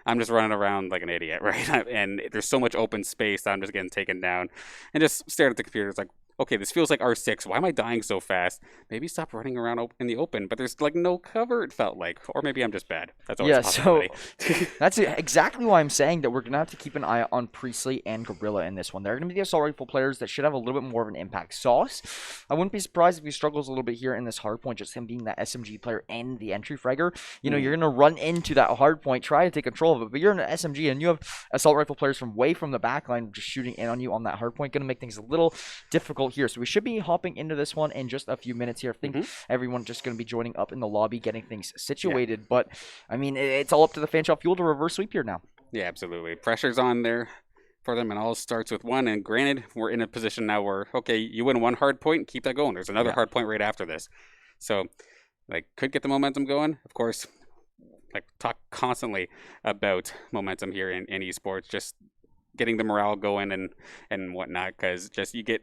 I'm just running around like an idiot, right? And there's so much open space that I'm just getting taken down and just staring at the computer. It's like, okay, this feels like R6. Why am I dying so fast? Maybe stop running around in the open, but there's like no cover, it felt like. Or maybe I'm just bad. That's always a possibility. So that's exactly why I'm saying that we're going to have to keep an eye on Priestley and Gorilla in this one. They're going to be the assault rifle players that should have a little bit more of an impact. Sauce, I wouldn't be surprised if he struggles a little bit here in this hard point, just him being that SMG player and the entry fragger. You know, you're going to run into that hard point, try to take control of it, but you're in an SMG and you have assault rifle players from way from the back line just shooting in on you on that hard point. Going to make things a little difficult here. So we should be hopping into this one in just a few minutes here. I think everyone just going to be joining up in the lobby, getting things situated. Yeah. But, I mean, it's all up to the Fanshawe Fuel to reverse sweep here now. Yeah, absolutely. Pressure's on there for them, and all starts with one. And granted, we're in a position now where, okay, you win one hard point, keep that going. There's another hard point right after this. So, like, could get the momentum going. Of course, like, talk constantly about momentum here in esports, just getting the morale going and whatnot, because just you get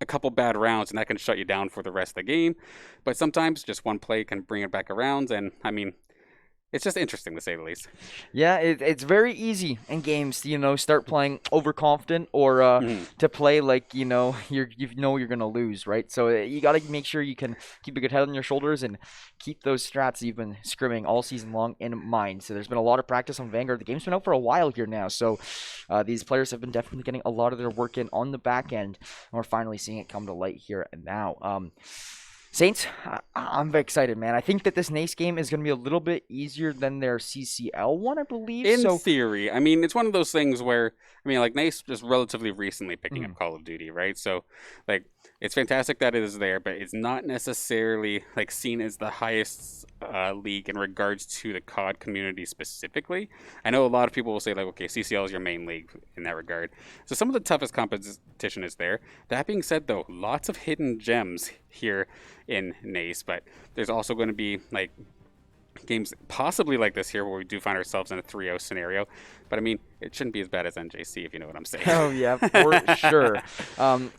a couple bad rounds and that can shut you down for the rest of the game. But sometimes just one play can bring it back around, and I mean, it's just interesting to say the least. Yeah, it's very easy in games to, you know, start playing overconfident or to play like, you know you're going to lose, right? So you got to make sure you can keep a good head on your shoulders and keep those strats you've been scrimming all season long in mind. So there's been a lot of practice on Vanguard. The game's been out for a while here now, so these players have been definitely getting a lot of their work in on the back end, and we're finally seeing it come to light here and now. Saints, I'm very excited, man. I think that this NACE game is going to be a little bit easier than their CCL one, I believe. In theory. I mean, it's one of those things where, I mean, like, NACE just relatively recently picking up Call of Duty, right? So, like, it's fantastic that it is there, but it's not necessarily, like, seen as the highest league in regards to the COD community specifically. I know a lot of people will say, like, okay, CCL is your main league in that regard. So some of the toughest competition is there. That being said, though, lots of hidden gems here in NACE, but there's also going to be, like, games possibly like this here where we do find ourselves in a 3-0 scenario. But I mean, it shouldn't be as bad as NJC, if you know what I'm saying. Oh yeah, for sure.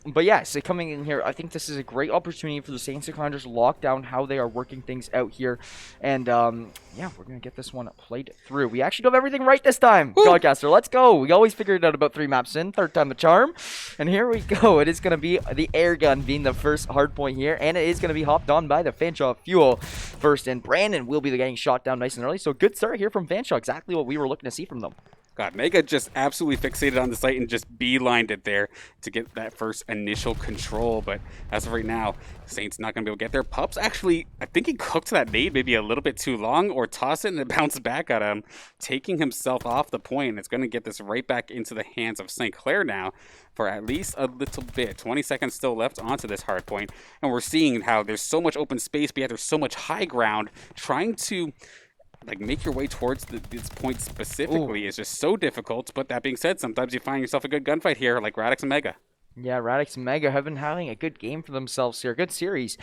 But yeah, so coming in here, I think this is a great opportunity for the Saints to kind of just lock down how they are working things out here. And yeah, we're gonna get this one played through. We actually got everything right this time. Godcaster, let's go. We always figured it out about 3 maps in, third time the charm. And here we go. It is gonna be the air gun being the first hard point here, and it is gonna be hopped on by the Fanshawe Fuel first. And Brandon will be getting shot down nice and early. So good start here from Fanshawe. Exactly what we were looking to see from them. God, Mega just absolutely fixated on the site and just beelined it there to get that first initial control. But as of right now, Saints not going to be able to get there. Pups actually, I think he cooked that nade maybe a little bit too long, or tossed it and it bounced back at him, taking himself off the point. It's going to get this right back into the hands of St. Clair now for at least a little bit. 20 seconds still left onto this hard point. And we're seeing how there's so much open space, but yet there's so much high ground. Trying to like make your way towards this point specifically is just so difficult. But that being said, sometimes you find yourself a good gunfight here, like Radix and Mega. Yeah, Radix and Mega have been having a good game for themselves here. Good series.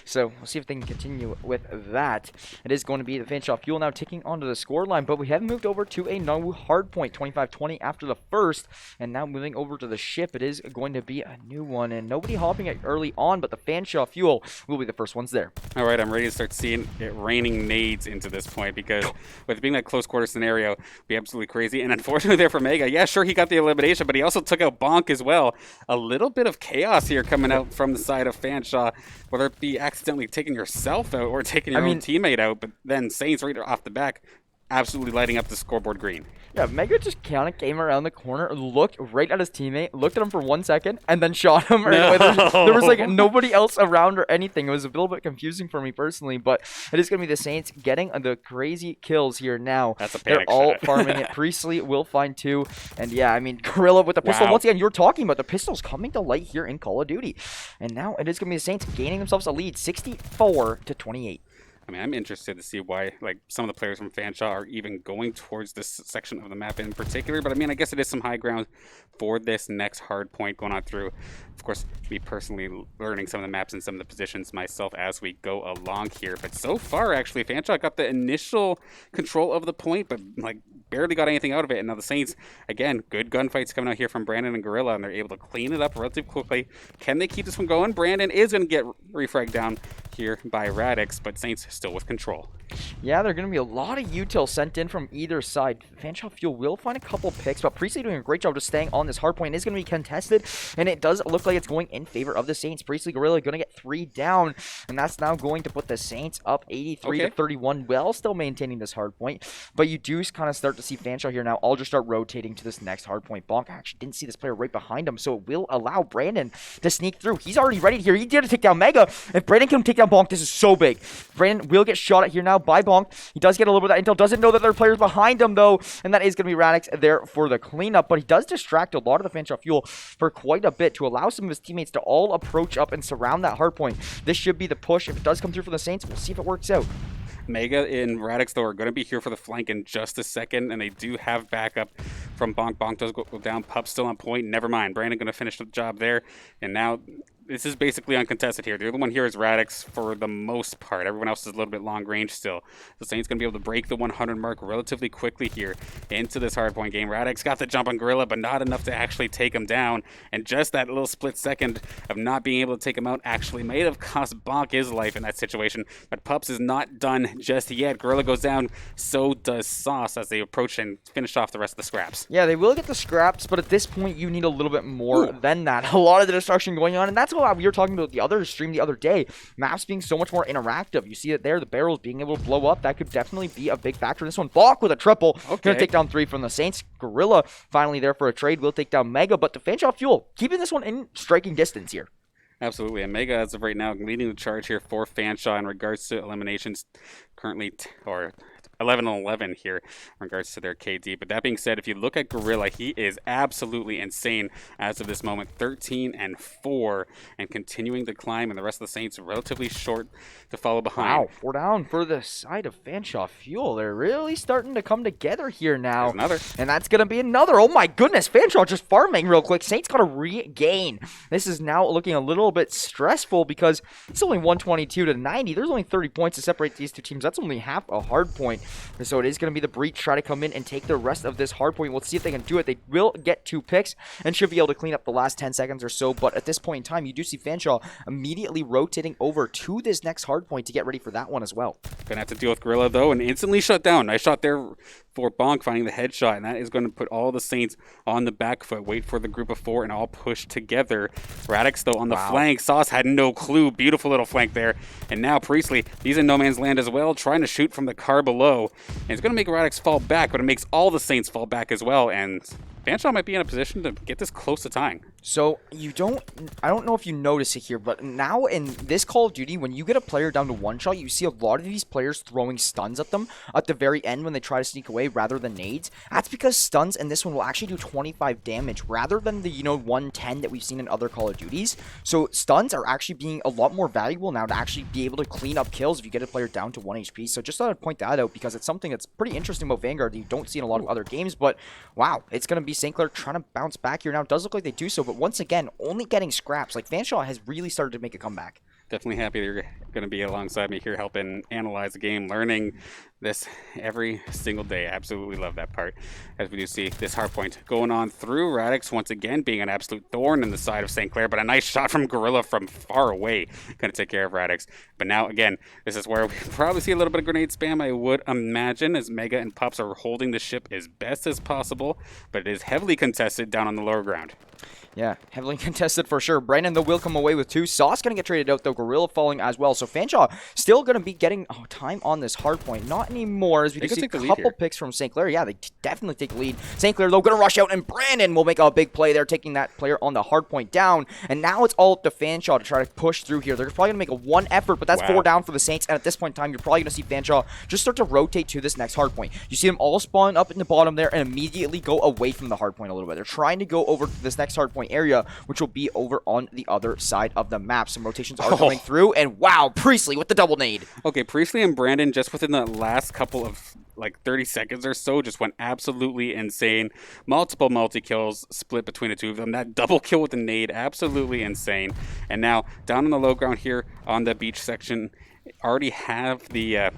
So we'll see if they can continue with that. It is going to be the Fanshawe Fuel now ticking onto the scoreline, but we have moved over to a no hard point, 25-20 after the first, and now moving over to the ship. It is going to be a new one, and nobody hopping it early on, but the Fanshawe Fuel will be the first ones there. All right, I'm ready to start seeing it raining nades into this point, because with it being that close quarter scenario, it'd be absolutely crazy. And unfortunately there for Mega, yeah, sure, he got the elimination, but he also took out Bonk as well. A little bit of chaos here coming out from the side of Fanshawe, whether it be accidentally taking yourself out or taking your own teammate out, but then Saints right off the back absolutely lighting up the scoreboard green. Yeah, Mega just kind of came around the corner, looked right at his teammate, looked at him for 1 second, and then shot him. No. There was like nobody else around or anything. It was a little bit confusing for me personally, but it is going to be the Saints getting the crazy kills here now. That's a panic They're all shot. farming it. Priestley will find 2. And yeah, I mean, Gorilla with the pistol. Wow. Once again, you're talking about the pistols coming to light here in Call of Duty. And now it is going to be the Saints gaining themselves a lead, 64-28. I mean, I'm interested to see why, like, some of the players from Fanshawe are even going towards this section of the map in particular. But I mean, I guess it is some high ground for this next hard point going on through. Of course, me personally learning some of the maps and some of the positions myself as we go along here. But so far, actually, Fanshawe got the initial control of the point, but like barely got anything out of it. And now the Saints, again, good gunfights coming out here from Brandon and Gorilla, and they're able to clean it up relatively quickly. Can they keep this one going? Brandon is going to get refragged down here by Radix, but Saints still with control. Yeah, there are going to be a lot of util sent in from either side. Fanshawe Fuel will find a couple picks, but Priestley doing a great job just staying on this hard point. It is going to be contested, and it does look like it's going in favor of the Saints. Priestley Gorilla going to get 3 down, and that's now going to put the Saints up 83 to 31, while still maintaining this hard point. But you do kind of start to see Fanshawe here now. I'll just start rotating to this next hard point. Bonk actually didn't see this player right behind him, so it will allow Brandon to sneak through. He's already ready here. He did take down Mega. If Brandon can take down Bonk, this is so big. Brandon will get shot at here now by Bonk. He does get a little bit of that intel. Doesn't know that there are players behind him, though. And that is going to be Radix there for the cleanup. But he does distract a lot of the Fanshawe Fuel for quite a bit to allow some of his teammates to all approach up and surround that hard point. This should be the push. If it does come through for the Saints, we'll see if it works out. Mega and Radix, though, are going to be here for the flank in just a second, and they do have backup from Bonk. Bonk does go down. Pup's still on point. Never mind. Brandon going to finish the job there. And now this is basically uncontested here. The other one here is Radix for the most part. Everyone else is a little bit long range still. The Saints going to be able to break the 100 mark relatively quickly here into this hardpoint game. Radix got the jump on Gorilla, but not enough to actually take him down. And just that little split second of not being able to take him out actually may have cost Bonk his life in that situation. But Pups is not done just yet. Gorilla goes down, so does Sauce as they approach and finish off the rest of the scraps. Yeah, they will get the scraps, but at this point, you need a little bit more than that. A lot of the destruction going on, and that's what we were talking about the other stream the other day. Maps being so much more interactive. You see it there, the barrels being able to blow up. That could definitely be a big factor in this one. Bonk with a triple. Okay. Gonna take down 3 from the Saints. Gorilla finally there for a trade. Will take down Mega, but the Fanshawe Fuel keeping this one in striking distance here. Absolutely. And Mega, as of right now, leading the charge here for Fanshawe in regards to eliminations currently, or 11-11 here in regards to their KD. But that being said, if you look at Gorilla, he is absolutely insane as of this moment. 13-4 and continuing to climb, and the rest of the Saints relatively short to follow behind. Wow, 4 down for the side of Fanshawe Fuel. They're really starting to come together here now. There's another. And that's going to be another. Oh my goodness, Fanshawe just farming real quick. Saints got to regain. This is now looking a little bit stressful because it's only 122 to 90. There's only 30 points to separate these two teams. That's only half a hard point. So it is going to be the Breach try to come in and take the rest of this hard point. We'll see if they can do it. They will get 2 picks and should be able to clean up the last 10 seconds or so. But at this point in time, you do see Fanshawe immediately rotating over to this next hard point to get ready for that one as well. Gonna have to deal with Gorilla, though, and instantly shut down. Nice shot there for Bonk, finding the headshot, and that is going to put all the Saints on the back foot. Wait for the group of 4 and all push together. Radix, though, on the flank. Sauce had no clue. Beautiful little flank there. And now Priestley, he's in no man's land as well, trying to shoot from the car below. And it's going to make Radix fall back, but it makes all the Saints fall back as well. And Fanshawe might be in a position to get this close to tying. So I don't know if you notice it here, but now in this Call of Duty, when you get a player down to 1 shot, you see a lot of these players throwing stuns at them at the very end when they try to sneak away rather than nades. That's because stuns in this one will actually do 25 damage rather than the 110 that we've seen in other Call of Duties. So stuns are actually being a lot more valuable now to actually be able to clean up kills if you get a player down to 1 HP. So just thought I'd point that out because it's something that's pretty interesting about Vanguard that you don't see in a lot of other games. But wow, it's going to be St. Clair trying to bounce back here now. It does look like they do so, but once again, only getting scraps. Like Fanshawe has really started to make a comeback. Definitely happy you're going to be alongside me here helping analyze the game, learning this every single day. Absolutely love that part. As we do see this hardpoint going on through Radix once again being an absolute thorn in the side of St. Clair, but a nice shot from Gorilla from far away going to take care of Radix. But now again, this is where we probably see a little bit of grenade spam, I would imagine, as Mega and Pups are holding the ship as best as possible, but it is heavily contested down on the lower ground. Yeah, heavily contested for sure. Brandon, though, will come away with 2. Sauce going to get traded out, though. Gorilla falling as well. So Fanshawe still going to be getting time on this hard point. Not anymore, as we do see a couple picks from St. Clair. Yeah, they definitely take the lead. St. Clair, though, going to rush out, and Brandon will make a big play there, taking that player on the hard point down. And now it's all up to Fanshawe to try to push through here. They're probably going to make a 1 effort, but that's 4 down for the Saints. And at this point in time, you're probably going to see Fanshawe just start to rotate to this next hard point. You see them all spawn up in the bottom there and immediately go away from the hard point a little bit. They're trying to go over to this next hard point area, which will be over on the other side of the map. Some rotations are coming through, and wow, Priestley with the double nade. Okay, Priestley and Brandon just within the last couple of 30 seconds or so just went absolutely insane. Multiple multi-kills split between the two of them. That double kill with the nade, absolutely insane. And now down on the low ground here on the beach section, already have the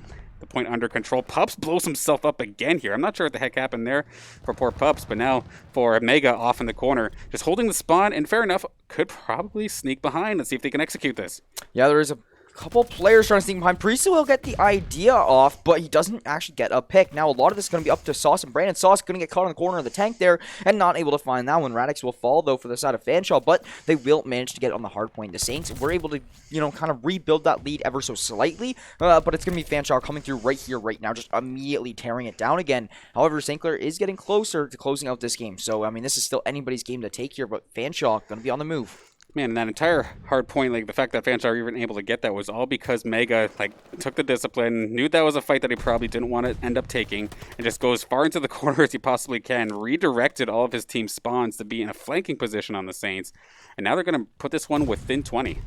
point under control. Pups blows himself up again here. I'm not sure what the heck happened there for poor Pups, but now for Mega off in the corner, just holding the spawn, and fair enough, could probably sneak behind and see if they can execute this. Yeah, there is a Couple players trying to sneak behind. Priestley will get the idea off, but he doesn't actually get a pick. Now, a lot of this is going to be up to Sauce and Brandon. Sauce going to get caught in the corner of the tank there and not able to find that one. Radix will fall, though, for the side of Fanshawe, but they will manage to get on the hard point. The Saints were able to, kind of rebuild that lead ever so slightly, but it's going to be Fanshawe coming through right here, right now, just immediately tearing it down again. However, St. Clair is getting closer to closing out this game, so, I mean, this is still anybody's game to take here, but Fanshawe going to be on the move. Man, that entire hard point, like the fact that Fanshawe were even able to get that was all because Mega took the discipline, knew that was a fight that he probably didn't want to end up taking, and just goes far into the corner as he possibly can, redirected all of his team's spawns to be in a flanking position on the Saints, and now they're going to put this one within 20.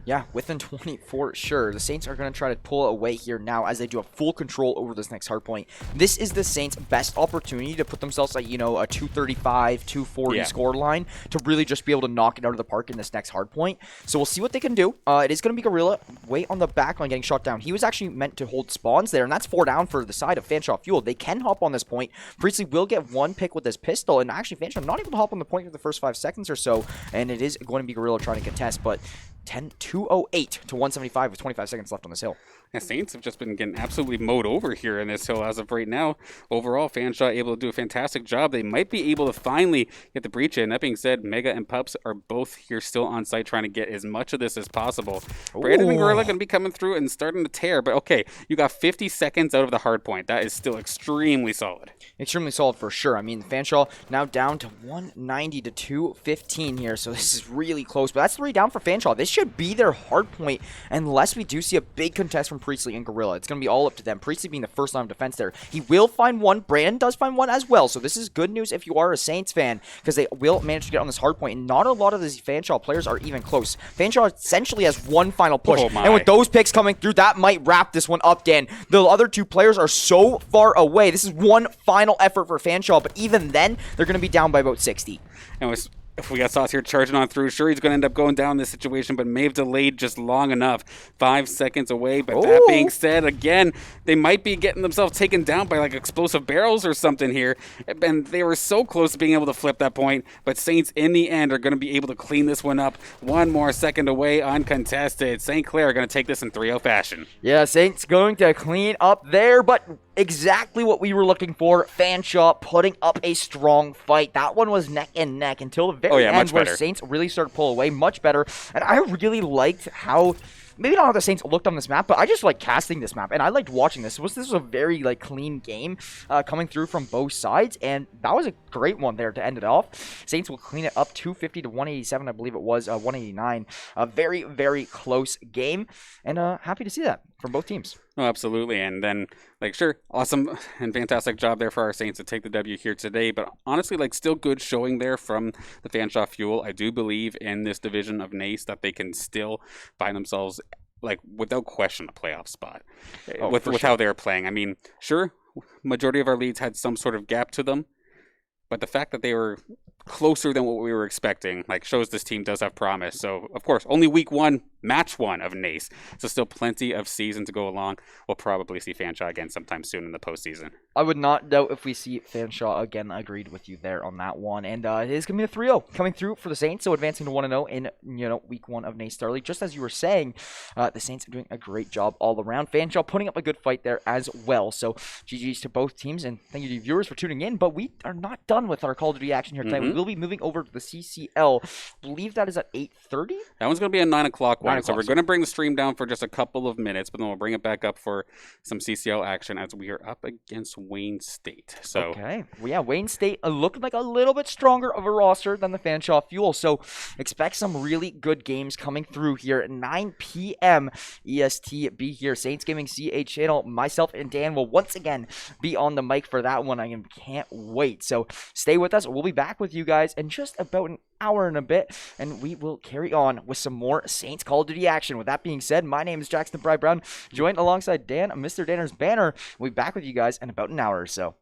Yeah, within 20 for sure. The Saints are going to try to pull away here now as they do have full control over this next hard point. This is the Saints' best opportunity to put themselves at, a 235, 240 score line to really just be able to knock it out of the park in this next hard point. So we'll see what they can do. It is going to be Gorilla way on the back line getting shot down. He was actually meant to hold spawns there, and that's 4 down for the side of Fanshawe Fuel. They can hop on this point. Priestley will get 1 pick with his pistol, and actually Fanshawe not able to hop on the point for the first 5 seconds or so, and it is going to be Gorilla trying to contest, but 208 to 175 with 25 seconds left on this hill. The Saints have just been getting absolutely mowed over here in this hill as of right now. Overall, Fanshawe able to do a fantastic job. They might be able to finally get the breach in. That being said, Mega and Pups are both here still on site trying to get as much of this as possible. Ooh. Brandon and Gorilla going to be coming through and starting to tear. But okay, you got 50 seconds out of the hard point. That is still extremely solid. Extremely solid for sure. I mean, Fanshawe now down to 190 to 215 here. So this is really close. But that's 3 down for Fanshawe. This should be their hard point unless we do see a big contest from Priestley and Gorilla. It's going to be all up to them. Priestley being the first line of defense there. He will find one. Brandon does find one as well. So this is good news if you are a Saints fan because they will manage to get on this hard point. And not a lot of these Fanshawe players are even close. Fanshawe essentially has one final push. Oh and with those picks coming through, that might wrap this one up, Dan. The other 2 players are so far away. This is one final effort for Fanshawe, but even then, they're going to be down by about 60. And if we got Sauce here charging on through, sure, he's going to end up going down in this situation, but may have delayed just long enough. 5 seconds away. But that being said, again, they might be getting themselves taken down by explosive barrels or something here. And they were so close to being able to flip that point. But Saints, in the end, are going to be able to clean this one up. 1 more second away, uncontested. St. Clair are going to take this in 3-0 fashion. Yeah, Saints going to clean up there, but exactly what we were looking for. Fanshawe putting up a strong fight. That one was neck and neck until the very end where Saints really started to pull away. Much better. And I really liked how, maybe not how the Saints looked on this map, but I just like casting this map. And I liked watching this. This was a very clean game coming through from both sides. And that was a great one there to end it off. Saints will clean it up 250 to 187, I believe it was, 189. A very, very close game. And happy to see that from both teams. Oh, absolutely. And then, sure, awesome and fantastic job there for our Saints to take the W here today. But honestly, still good showing there from the Fanshawe Fuel. I do believe in this division of NACE that they can still find themselves, without question, a playoff spot with how they're playing. I mean, sure, majority of our leads had some sort of gap to them. But the fact that they were closer than what we were expecting, shows this team does have promise. So, of course, only week 1, match 1 of NACE. So still plenty of season to go along. We'll probably see Fanshawe again sometime soon in the postseason. I would not doubt if we see Fanshawe again. I agreed with you there on that one. And it is going to be a 3-0 coming through for the Saints. So advancing to 1-0 in, week 1 of NACE Starleague. Just as you were saying, the Saints are doing a great job all around. Fanshawe putting up a good fight there as well. So GG's to both teams. And thank you to viewers for tuning in. But we are not done with our Call of Duty action here tonight. We will be moving over to the CCL. I believe that is at 8:30. That one's going to be a 9 o'clock one. So we're going to bring the stream down for just a couple of minutes, but then we'll bring it back up for some CCL action as we are up against Wayne State. So okay. Well, yeah, Wayne State looking like a little bit stronger of a roster than the Fanshawe Fuel. So expect some really good games coming through here at 9 p.m. EST. Be here. Saints Gaming CH channel. Myself and Dan will once again be on the mic for that one. I can't wait. So stay with us. We'll be back with you guys in just about an hour and a bit, and we will carry on with some more Saints Call of Duty action. With that being said, my name is Jackson Bry Brown, joined alongside Dan, Mr. Danner's Banner. We'll be back with you guys in about an hour or so.